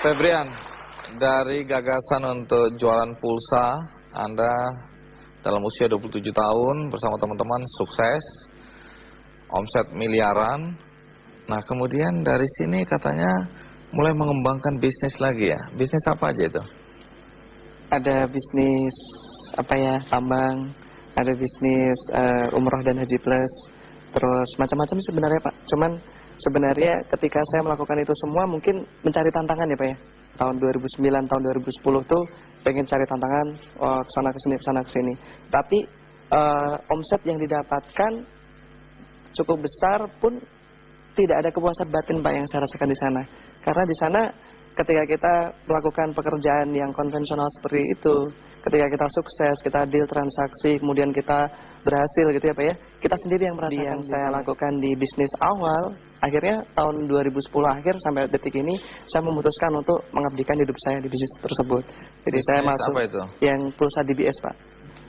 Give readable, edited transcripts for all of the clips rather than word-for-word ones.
Febrian, dari gagasan untuk jualan pulsa, Anda dalam usia 27 tahun bersama teman-teman sukses, omset miliaran. Nah, kemudian dari sini katanya mulai mengembangkan bisnis lagi ya. Bisnis apa aja itu? Ada bisnis tambang, ada bisnis umroh dan haji plus, terus macam-macam sebenarnya Pak. Cuman sebenarnya ketika saya melakukan itu semua mungkin mencari tantangan ya Pak ya. Tahun 2009, tahun 2010 tuh pengen cari tantangan, kesana kesini, kesana kesini. Tapi omset yang didapatkan cukup besar pun tidak ada kepuasan batin Pak yang saya rasakan di sana. Karena di sana ketika kita melakukan pekerjaan yang konvensional seperti itu, ketika kita sukses, kita deal transaksi, kemudian kita berhasil gitu ya Pak ya, kita sendiri yang merasakan. Yang saya lakukan di bisnis awal, akhirnya tahun 2010 akhir sampai detik ini, saya memutuskan untuk mengabdikan hidup saya di bisnis tersebut. Jadi bisnis saya masuk apa itu? Yang pulsa DBS Pak.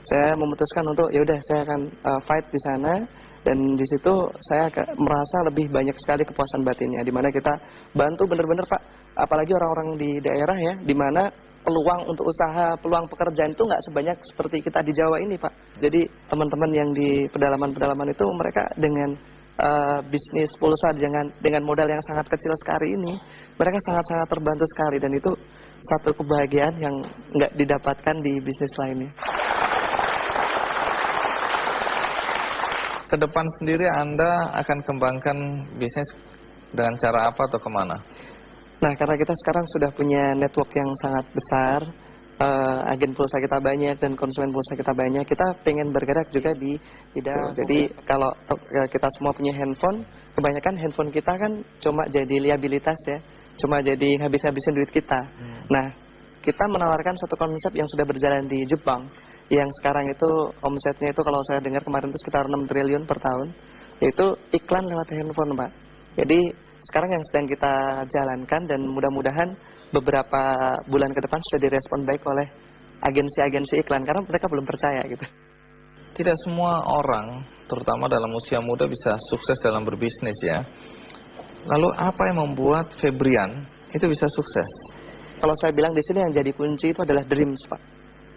Saya memutuskan untuk ya udah saya akan fight di sana, dan di situ saya merasa lebih banyak sekali kepuasan batinnya, di mana kita bantu bener-bener Pak, apalagi orang-orang di daerah ya, di mana peluang untuk usaha, peluang pekerjaan itu nggak sebanyak seperti kita di Jawa ini Pak. Jadi teman-teman yang di pedalaman-pedalaman itu mereka dengan bisnis pulsa dengan modal yang sangat kecil sekali ini, mereka sangat-sangat terbantu sekali, dan itu satu kebahagiaan yang nggak didapatkan di bisnis lainnya. Ke depan sendiri Anda akan kembangkan bisnis dengan cara apa atau kemana? Nah, karena kita sekarang sudah punya network yang sangat besar, agen pulsa kita banyak dan konsumen pulsa kita banyak, kita pengen bergerak juga di bidang. Jadi kalau kita semua punya handphone, kebanyakan handphone kita kan cuma jadi liabilitas ya, cuma jadi habis-habisin duit kita. Nah, kita menawarkan satu konsep yang sudah berjalan di Jepang, yang sekarang itu omsetnya itu kalau saya dengar kemarin itu sekitar 6 triliun per tahun, yaitu iklan lewat handphone Pak. Jadi sekarang yang sedang kita jalankan, dan mudah-mudahan beberapa bulan ke depan sudah direspon baik oleh agensi-agensi iklan, karena mereka belum percaya gitu. Tidak semua orang, terutama dalam usia muda, bisa sukses dalam berbisnis ya. Lalu apa yang membuat Febrian itu bisa sukses? Kalau saya bilang di sini yang jadi kunci itu adalah dreams Pak.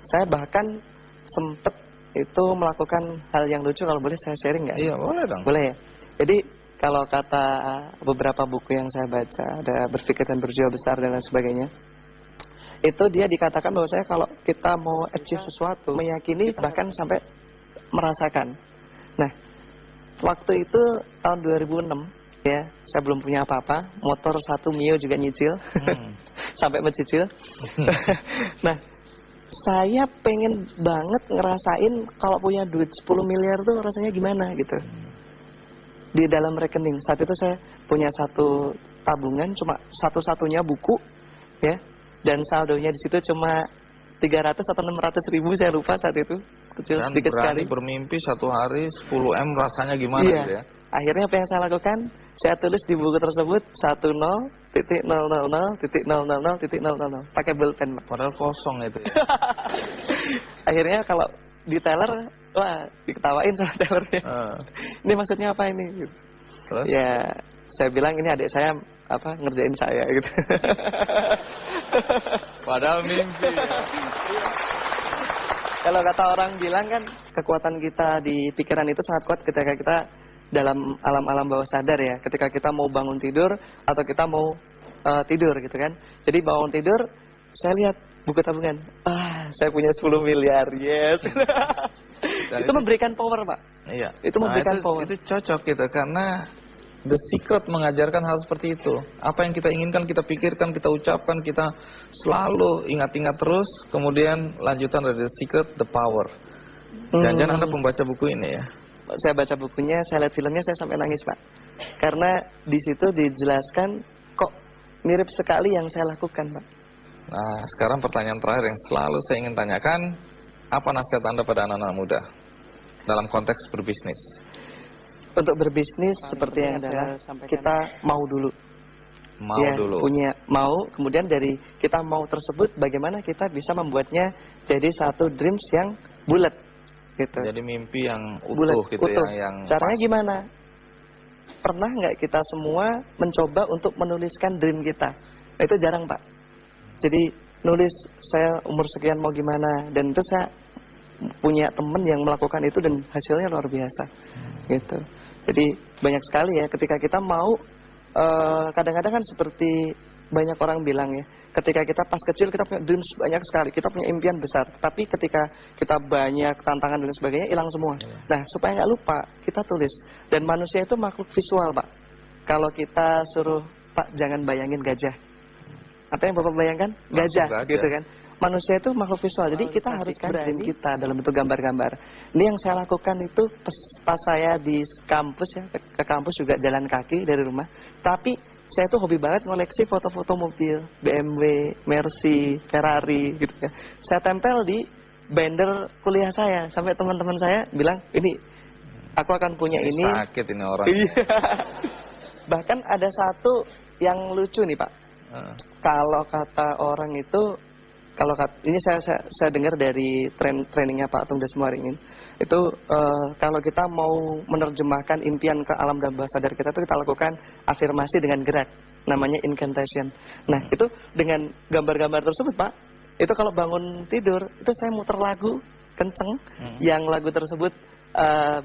Saya bahkan sempat itu melakukan hal yang lucu, kalau boleh saya sharing nggak? Iya boleh dong. Boleh ya. Jadi kalau kata beberapa buku yang saya baca, ada Berpikir dan Berjiwa Besar dan lain sebagainya, itu dia dikatakan bahwa saya kalau kita mau achieve sesuatu, meyakini bahkan sampai merasakan. Nah, waktu itu tahun 2006 ya, saya belum punya apa-apa, motor 1 Mio juga nyicil, sampai mencicil. Nah, saya pengen banget ngerasain kalau punya duit 10 miliar tuh rasanya gimana gitu. Di dalam rekening saat itu saya punya satu tabungan, cuma satu-satunya buku ya, dan saldonya di situ cuma 300 atau 600 ribu, saya lupa saat itu, kecil dan sedikit sekali. Bermimpi satu hari 10M rasanya gimana gitu ya. Akhirnya apa yang saya lakukan, saya tulis di buku tersebut 10.000.000.000 pakai bolpen. Padahal kosong itu ya. Akhirnya kalau di teller, wah diketawain sama tellernya. Ini maksudnya apa ini? Terus? Ya saya bilang ini adik saya ngerjain saya gitu. Padahal mimpi ya. Kalau kata orang bilang kan, kekuatan kita di pikiran itu sangat kuat ketika kita dalam alam-alam bawah sadar ya. Ketika kita mau bangun tidur atau kita mau tidur gitu kan. Jadi bangun tidur, saya lihat buku tabungan, saya punya 10 miliar, yes. Itu memberikan power Pak. Iya. Itu memberikan power. Itu cocok gitu, karena The Secret mengajarkan hal seperti itu. Apa yang kita inginkan, kita pikirkan, kita ucapkan, kita selalu ingat-ingat terus. Kemudian lanjutan dari The Secret, The Power. Jangan Anda pembaca buku ini ya? Saya baca bukunya, saya lihat filmnya, saya sampai nangis Pak. Karena di situ dijelaskan kok mirip sekali yang saya lakukan Pak. Nah, sekarang pertanyaan terakhir yang selalu saya ingin tanyakan, apa nasihat Anda pada anak-anak muda dalam konteks berbisnis? Untuk berbisnis seperti yang saya sampaikan, kita mau dulu. Kemudian dari kita mau tersebut, bagaimana kita bisa membuatnya jadi satu dreams yang bulat gitu. Jadi mimpi yang utuh gitu ya, yang caranya gimana? Pernah nggak kita semua mencoba untuk menuliskan dream kita? Itu jarang Pak. Jadi nulis saya umur sekian mau gimana, dan itu saya punya temen yang melakukan itu dan hasilnya luar biasa gitu. Jadi banyak sekali ya ketika kita mau, kadang-kadang kan seperti banyak orang bilang ya, ketika kita pas kecil kita punya dreams banyak sekali, kita punya impian besar, tapi ketika kita banyak tantangan dan sebagainya hilang semua. Nah, supaya nggak lupa kita tulis. Dan manusia itu makhluk visual, Pak. Kalau kita suruh, Pak jangan bayangin gajah, apa yang Bapak bayangkan? Gajah, gitu kan. Manusia itu makhluk visual, jadi kita harus branding kita dalam bentuk gambar-gambar. Ini yang saya lakukan itu pas saya di kampus ya, ke kampus juga jalan kaki dari rumah. Tapi saya tuh hobi banget ngoleksi foto-foto mobil, BMW, Mercy, Ferrari gitu ya. Saya tempel di binder kuliah saya, sampai teman-teman saya bilang, ini aku akan punya ini. Sakit ini orang. Iya. Bahkan ada satu yang lucu nih Pak. Kalau kata orang itu, ini saya dengar dari trainingnya Pak Tung Desmuaringin, itu kalau kita mau menerjemahkan impian ke alam dan bawah sadar kita, itu kita lakukan afirmasi dengan gerak, namanya incantation. Nah itu dengan gambar-gambar tersebut Pak, itu kalau bangun tidur itu saya muter lagu kenceng, yang lagu tersebut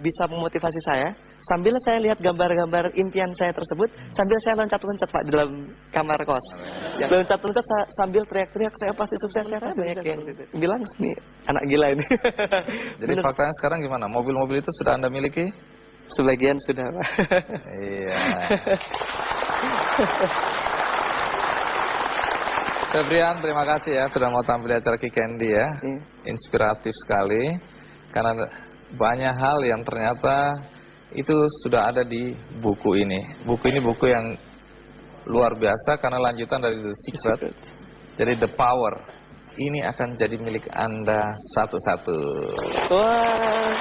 bisa memotivasi saya, sambil saya lihat gambar-gambar impian saya tersebut, sambil saya loncat-loncat Pak di dalam kamar kos. Loncat-loncat sambil teriak-teriak, saya pasti sukses, saya pasti banyak yang bilang, nih anak gila ini. Jadi faktanya sekarang gimana? Mobil-mobil itu sudah Anda miliki? Sebagian sudah Pak. Iya. Febrian, terima kasih ya sudah mau tampil di acara Kick Andy ya. Inspiratif sekali, karena banyak hal yang ternyata itu sudah ada di buku ini. Buku ini buku yang luar biasa karena lanjutan dari The Secret. Jadi The Power ini akan jadi milik Anda satu-satu. Wah.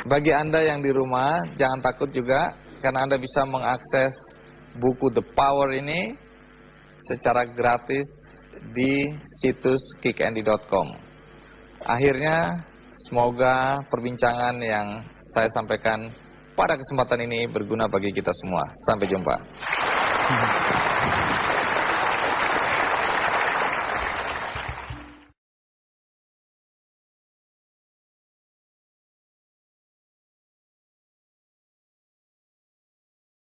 Bagi Anda yang di rumah, jangan takut juga, karena Anda bisa mengakses buku The Power ini secara gratis di situs kickandy.com. Akhirnya, semoga perbincangan yang saya sampaikan pada kesempatan ini berguna bagi kita semua. Sampai jumpa.